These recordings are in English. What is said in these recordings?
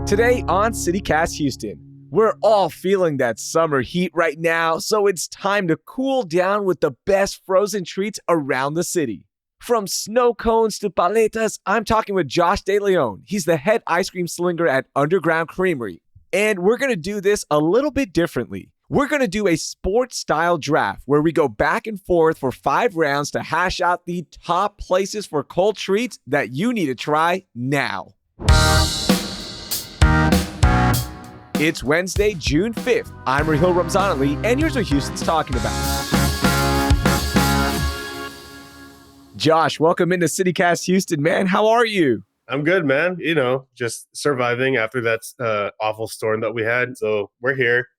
Today on CityCast Houston, we're all feeling that summer heat right now, so it's time to cool down with the best frozen treats around the city. From snow cones to paletas, I'm talking with Josh De Leon. He's the head ice cream slinger at Underground Creamery. And we're going to do this a little bit differently. We're going to do a sports-style draft where we go back and forth for 5 rounds to hash out the top places for cold treats that you need to try now. It's Wednesday, June 5th. I'm Raheel Ramzanali, and here's what Houston's talking about. Josh, welcome into CityCast Houston, man. How are you? I'm good, man. Just surviving after that awful storm that we had. So we're here,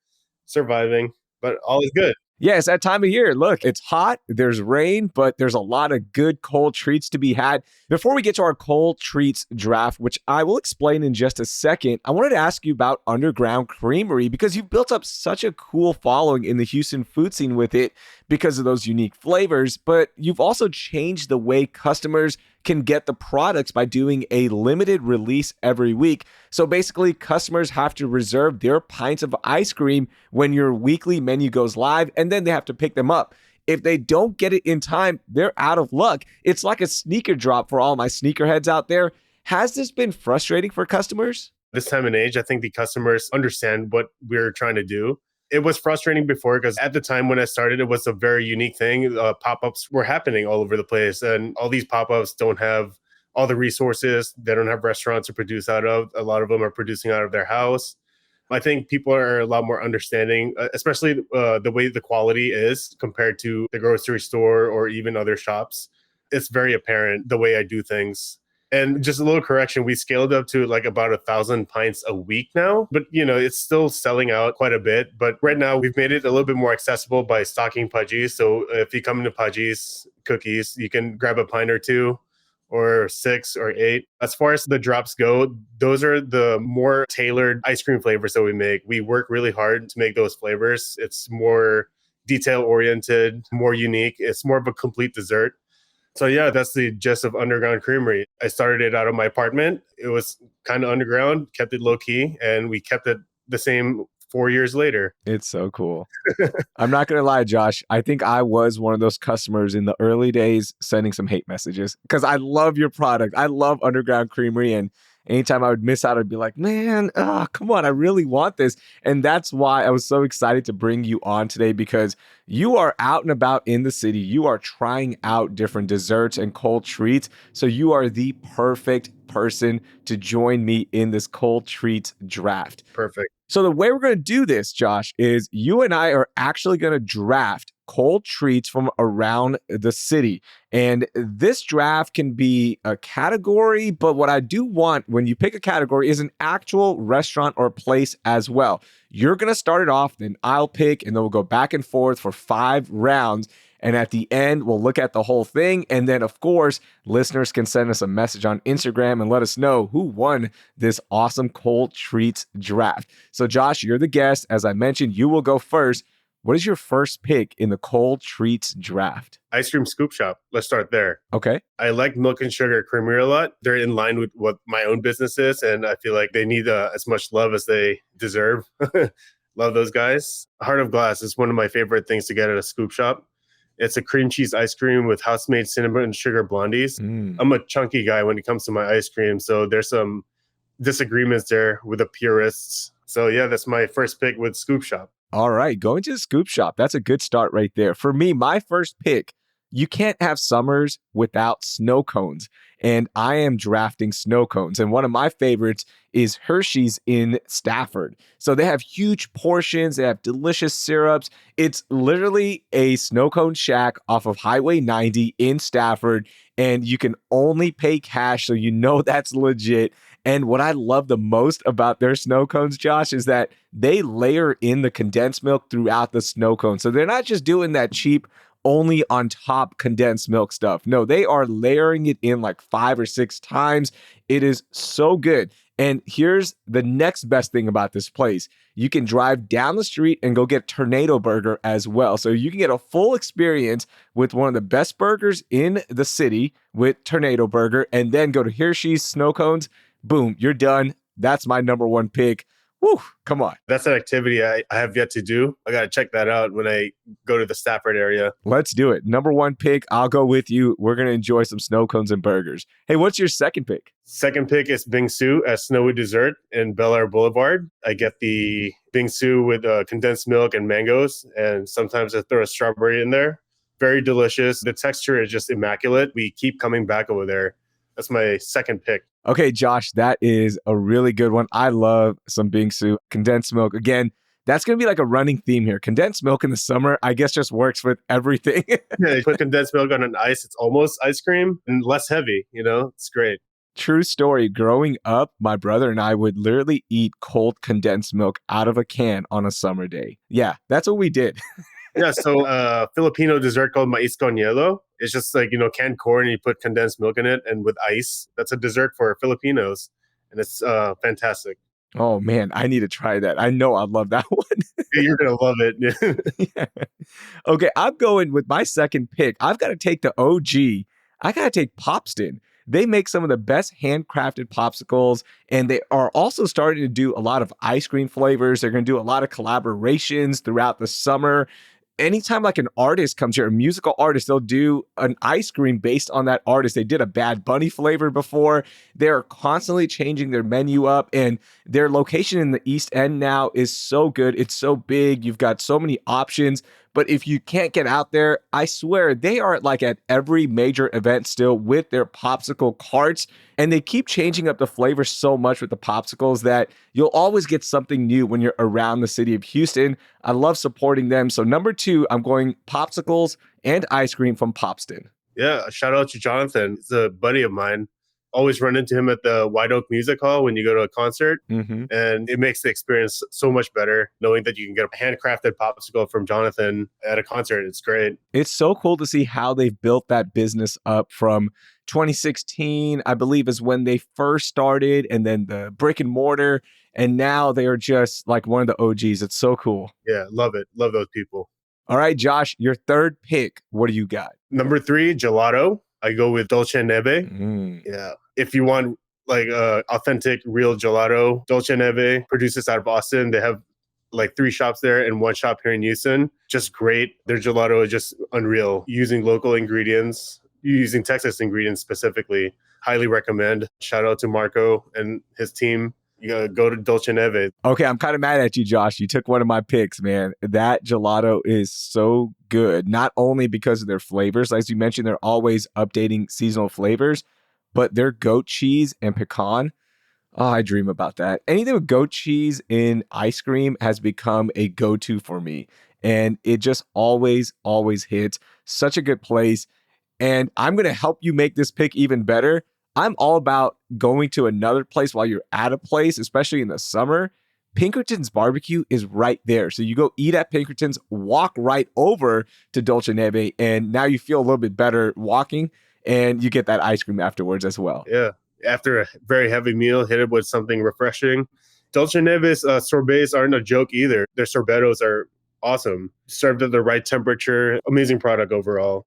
surviving, but all is good. Yeah, it's that time of year. Look, it's hot, there's rain, but there's a lot of good cold treats to be had. Before we get to our cold treats draft, which I will explain in just a second, I wanted to ask you about Underground Creamery because you've built up such a cool following in the Houston food scene with it because of those unique flavors, but you've also changed the way customers can get the products by doing a limited release every week. So basically, customers have to reserve their pints of ice cream when your weekly menu goes live, and then they have to pick them up. If they don't get it in time, they're out of luck. It's like a sneaker drop for all my sneakerheads out there. Has this been frustrating for customers? This time and age, I think the customers understand what we're trying to do. It was frustrating before because at the time when I started, it was a very unique thing. Pop-ups were happening all over the place, and all these pop-ups don't have all the resources. They don't have restaurants to produce out of. A lot of them are producing out of their house. I think people are a lot more understanding, especially the way the quality is compared to the grocery store or even other shops. It's very apparent the way I do things. And just a little correction, we scaled up to like about 1,000 pints a week now, but it's still selling out quite a bit. But right now we've made it a little bit more accessible by stocking Pudgies. So if you come into Pudgies cookies, you can grab a pint or 2 or 6 or 8. As far as the drops go, those are the more tailored ice cream flavors that we make. We work really hard to make those flavors. It's more detail oriented, more unique. It's more of a complete dessert. So yeah, that's the gist of Underground Creamery. I started it out of my apartment. It was kind of underground, kept it low key, and we kept it the same 4 years later. It's so cool. I'm not going to lie, Josh. I think I was one of those customers in the early days sending some hate messages because I love your product. I love Underground Creamery, and anytime I would miss out, I'd be like, man, come on, I really want this. And that's why I was so excited to bring you on today because you are out and about in the city. You are trying out different desserts and cold treats. So you are the perfect person to join me in this cold treats draft. Perfect. So the way we're going to do this, Josh, is you and I are actually going to draft cold treats from around the city. And this draft can be a category, but what I do want when you pick a category is an actual restaurant or place as well. You're going to start it off, then I'll pick, and then we'll go back and forth for 5 rounds. And at the end, we'll look at the whole thing. And then, of course, listeners can send us a message on Instagram and let us know who won this awesome cold treats draft. So, Josh, you're the guest. As I mentioned, you will go first. What is your first pick in the cold treats draft? Ice cream scoop shop. Let's start there. Okay. I like Milk and Sugar Creamery a lot. They're in line with what my own business is, and I feel like they need as much love as they deserve. Love those guys. Heart of Glass is one of my favorite things to get at a scoop shop. It's a cream cheese ice cream with house-made cinnamon and sugar blondies. I'm a chunky guy when it comes to my ice cream, so there's some disagreements there with the purists. So yeah, that's my first pick with Scoop Shop. All right, going to the Scoop Shop. That's a good start right there. For me, my first pick, you can't have summers without snow cones. And I am drafting snow cones. And one of my favorites is Hershey's in Stafford. So they have huge portions. They have delicious syrups. It's literally a snow cone shack off of Highway 90 in Stafford. And you can only pay cash. So you know that's legit. And what I love the most about their snow cones, Josh, is that they layer in the condensed milk throughout the snow cone. So they're not just doing that cheap only on top condensed milk stuff. No, they are layering it in like 5 or 6 times. It is so good. And here's the next best thing about this place. You can drive down the street and go get Tornado Burger as well. So you can get a full experience with one of the best burgers in the city with Tornado Burger and then go to Hershey's Snow Cones. Boom, you're done. That's my number one pick. Woo, come on. That's an activity I have yet to do. I got to check that out when I go to the Stafford area. Let's do it. Number one pick, I'll go with you. We're going to enjoy some snow cones and burgers. Hey, what's your second pick? Second pick is bingsu at Snowy Dessert in Bel Air Boulevard. I get the bingsu with condensed milk and mangoes, and sometimes I throw a strawberry in there. Very delicious. The texture is just immaculate. We keep coming back over there. That's my second pick. Okay, Josh, that is a really good one. I love some bingsu, condensed milk. Again, that's going to be like a running theme here. Condensed milk in the summer, I guess, just works with everything. Yeah, you put condensed milk on an ice. It's almost ice cream and less heavy. It's great. True story. Growing up, my brother and I would literally eat cold condensed milk out of a can on a summer day. Yeah, that's what we did. Yeah, so Filipino dessert called mais con hielo. It's just like, canned corn, and you put condensed milk in it and with ice. That's a dessert for Filipinos, and it's fantastic. Oh, man, I need to try that. I know I'd love that one. You're going to love it. Yeah. Okay, I'm going with my second pick. I've got to take the OG. I got to take Popston. They make some of the best handcrafted popsicles, and they are also starting to do a lot of ice cream flavors. They're going to do a lot of collaborations throughout the summer. Anytime like an artist comes here, a musical artist, they'll do an ice cream based on that artist. They did a Bad Bunny flavor before. They're constantly changing their menu up, and their location in the East End now is so good. It's so big. You've got so many options. But if you can't get out there, I swear they are like at every major event still with their popsicle carts. And they keep changing up the flavor so much with the popsicles that you'll always get something new when you're around the city of Houston. I love supporting them. So number two, I'm going popsicles and ice cream from Popston. Yeah, shout out to Jonathan. He's a buddy of mine. Always run into him at the White Oak Music Hall when you go to a concert. Mm-hmm. And it makes the experience so much better knowing that you can get a handcrafted popsicle from Jonathan at a concert. It's great. It's so cool to see how they've built that business up from 2016, I believe, is when they first started, and then the brick and mortar. And now they are just like one of the OGs. It's so cool. Yeah, love it. Love those people. All right, Josh, your third pick. What do you got? Number 3, gelato. I go with Dolce Neve. Mm. Yeah. If you want like authentic, real gelato, Dolce Neve produces out of Austin. They have like 3 shops there and 1 shop here in Houston. Just great. Their gelato is just unreal. Using local ingredients, using Texas ingredients specifically. Highly recommend. Shout out to Marco and his team. You gotta go to Dolce Neve. Okay, I'm kind of mad at you, Josh. You took one of my picks, man. That gelato is so good, not only because of their flavors. As you mentioned, they're always updating seasonal flavors, but their goat cheese and pecan. Oh, I dream about that. Anything with goat cheese in ice cream has become a go-to for me. And it just always, always hits. Such a good place. And I'm going to help you make this pick even better. I'm all about going to another place while you're at a place, especially in the summer. Pinkerton's barbecue is right there. So you go eat at Pinkerton's, walk right over to Dolce Neve, and now you feel a little bit better walking, and you get that ice cream afterwards as well. Yeah. After a very heavy meal, hit it with something refreshing. Dolce Neve's sorbets aren't a joke either. Their sorbetos are awesome. Served at the right temperature. Amazing product overall.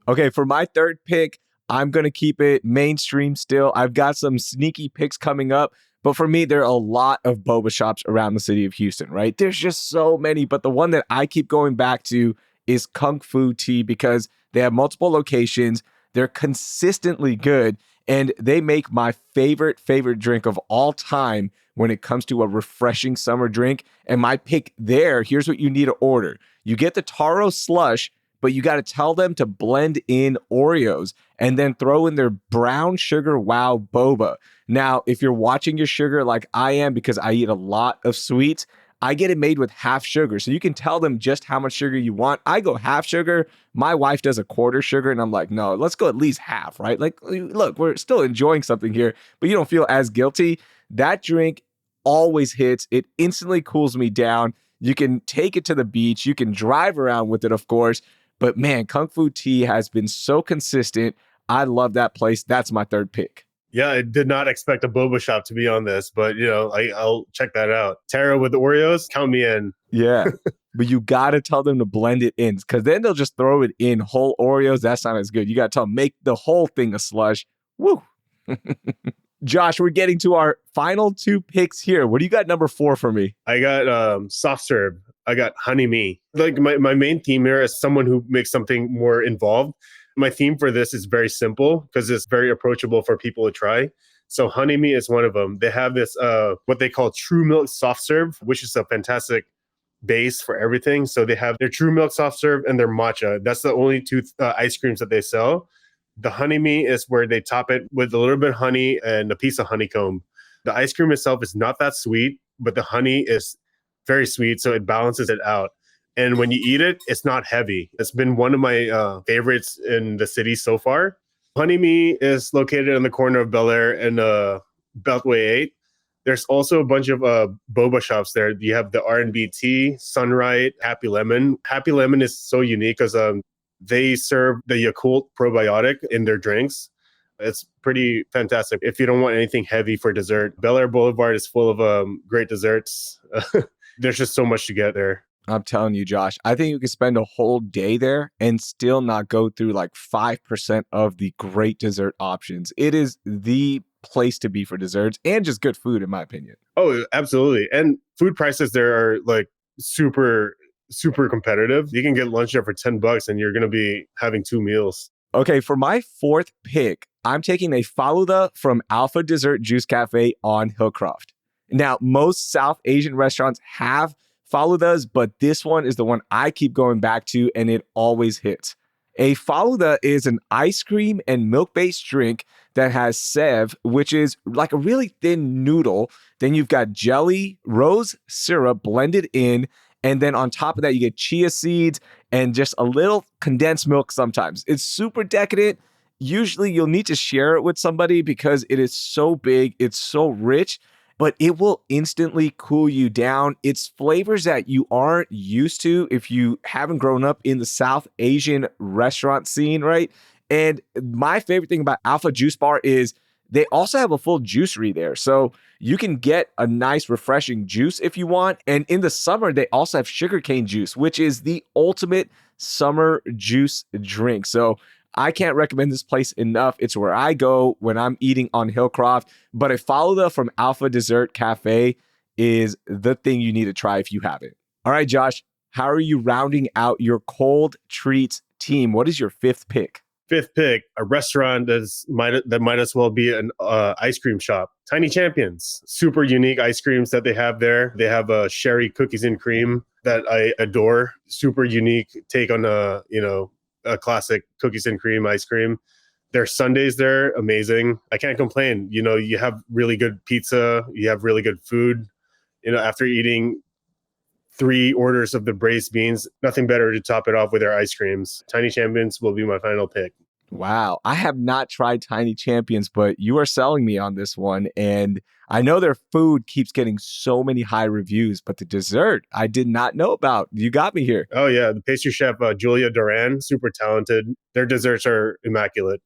Okay, for my third pick, I'm going to keep it mainstream still. I've got some sneaky picks coming up, but for me, there are a lot of boba shops around the city of Houston, right? There's just so many, but the one that I keep going back to is Kung Fu Tea because they have multiple locations. They're consistently good, and they make my favorite drink of all time when it comes to a refreshing summer drink. And my pick there, here's what you need to order. You get the taro slush, but you got to tell them to blend in Oreos and then throw in their brown sugar wow boba. Now, if you're watching your sugar like I am, because I eat a lot of sweets, I get it made with half sugar. So you can tell them just how much sugar you want. I go half sugar. My wife does a quarter sugar. And I'm like, no, let's go at least half, right? Like, look, we're still enjoying something here, but you don't feel as guilty. That drink always hits. It instantly cools me down. You can take it to the beach. You can drive around with it, of course. But man, Kung Fu Tea has been so consistent. I love that place. That's my third pick. Yeah, I did not expect a boba shop to be on this, but I'll check that out. Taro with Oreos, count me in. Yeah. but you got to tell them to blend it in because then they'll just throw it in whole Oreos. That's not as good. You got to tell them, make the whole thing a slush. Woo. Josh, we're getting to our final two picks here. What do you got number 4 for me? I got soft serve. I got honey me. Like my main theme here is someone who makes something more involved. My theme for this is very simple because it's very approachable for people to try. So honey me is one of them. They have this what they call true milk soft serve, which is a fantastic base for everything. So they have their true milk soft serve and their matcha. That's the only two ice creams that they sell. The honey me is where they top it with a little bit of honey and a piece of honeycomb. The ice cream itself is not that sweet, but the honey is very sweet, so it balances it out. And when you eat it, it's not heavy. It's been one of my favorites in the city so far. Honey Me is located on the corner of Bel Air and Beltway 8. There's also a bunch of boba shops there. You have the R&B Tea, Sunright, Happy Lemon. Happy Lemon is so unique because they serve the Yakult probiotic in their drinks. It's pretty fantastic if you don't want anything heavy for dessert. Bel Air Boulevard is full of great desserts. There's just so much to get there. I'm telling you, Josh, I think you could spend a whole day there and still not go through like 5% of the great dessert options. It is the place to be for desserts and just good food, in my opinion. Oh, absolutely. And food prices there are like super, super competitive. You can get lunch there for $10 and you're going to be having 2 meals. Okay, for my 4th pick, I'm taking a Faluda from Alpha Dessert Juice Cafe on Hillcroft. Now, most South Asian restaurants have Faludas, but this one is the one I keep going back to, and it always hits. A Faluda is an ice cream and milk-based drink that has sev, which is like a really thin noodle. Then you've got jelly, rose syrup blended in, and then on top of that, you get chia seeds and just a little condensed milk sometimes. It's super decadent. Usually you'll need to share it with somebody because it is so big, it's so rich, but it will instantly cool you down. It's flavors that you aren't used to if you haven't grown up in the South Asian restaurant scene, right? And my favorite thing about Alpha Juice Bar is they also have a full juicery there. So you can get a nice, refreshing juice if you want. And in the summer, they also have sugarcane juice, which is the ultimate summer juice drink. So I can't recommend this place enough. It's where I go when I'm eating on Hillcroft. But a Faluda from Alpha Dessert Cafe is the thing you need to try if you haven't. All right, Josh, how are you rounding out your cold treats team? What is your 5th pick? 5th pick, a restaurant that might as well be an ice cream shop. Tiny Champions, super unique ice creams that they have there. They have a sherry cookies and cream that I adore. Super unique take on a classic cookies and cream ice cream. Their sundaes there, amazing. I can't complain. You have really good pizza. You have really good food. After eating 3 orders of the braised beans, nothing better to top it off with their ice creams. Tiny Champions will be my final pick. Wow. I have not tried Tiny Champions, but you are selling me on this one. And I know their food keeps getting so many high reviews, but the dessert I did not know about. You got me here. Oh, yeah. The pastry chef, Julia Duran, super talented. Their desserts are immaculate.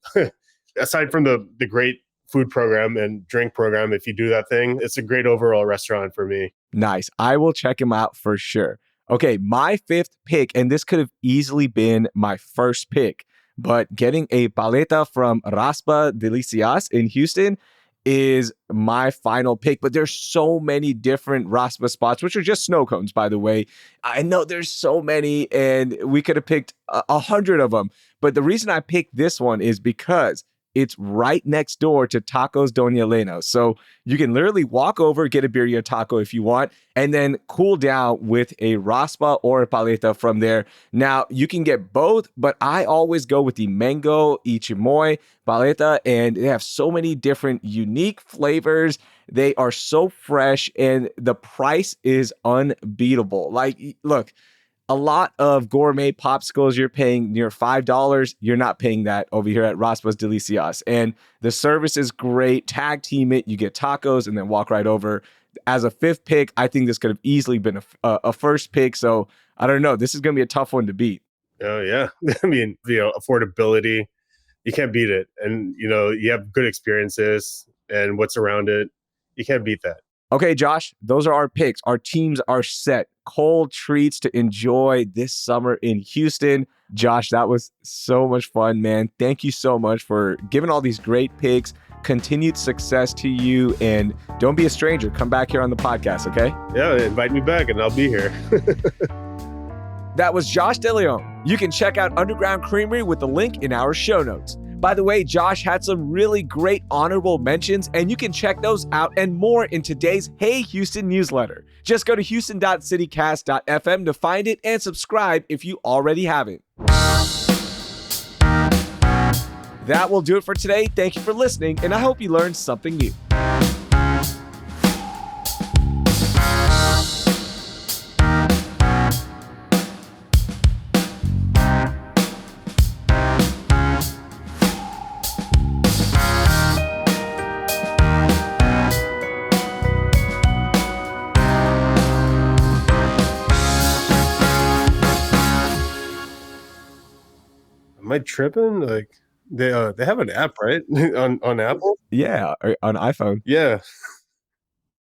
Aside from the great food program and drink program, if you do that thing, it's a great overall restaurant for me. Nice. I will check him out for sure. Okay, my 5th pick, and this could have easily been my first pick, but getting a paleta from Raspa Delicias in Houston is my final pick. But there's so many different Raspa spots, which are just snow cones, by the way. I know there's so many, and we could have picked 100 of them. But the reason I picked this one is because it's right next door to Tacos Doña Elena. So you can literally walk over, get a birria taco if you want, and then cool down with a raspa or a paleta from there. Now, you can get both, but I always go with the mango ichimoy paleta, and they have so many different unique flavors. They are so fresh, and the price is unbeatable. Like, look, a lot of gourmet popsicles, you're paying near $5. You're not paying that over here at Raspas Delicias. And the service is great. Tag team it. You get tacos and then walk right over. As a 5th pick, I think this could have easily been a first pick. So I don't know. This is going to be a tough one to beat. Oh, yeah. I mean, affordability, you can't beat it. And, you have good experiences and what's around it. You can't beat that. Okay, Josh, those are our picks. Our teams are set. Cold treats to enjoy this summer in Houston. Josh, that was so much fun, man. Thank you so much for giving all these great picks. Continued success to you. And don't be a stranger. Come back here on the podcast, okay? Yeah, invite me back and I'll be here. That was Josh DeLeon. You can check out Underground Creamery with the link in our show notes. By the way, Josh had some really great honorable mentions, and you can check those out and more in today's Hey Houston newsletter. Just go to houston.citycast.fm to find it and subscribe if you already haven't. That will do it for today. Thank you for listening, and I hope you learned something new. Am I tripping? Like they have an app, right? on Apple? Yeah, on iPhone. Yeah.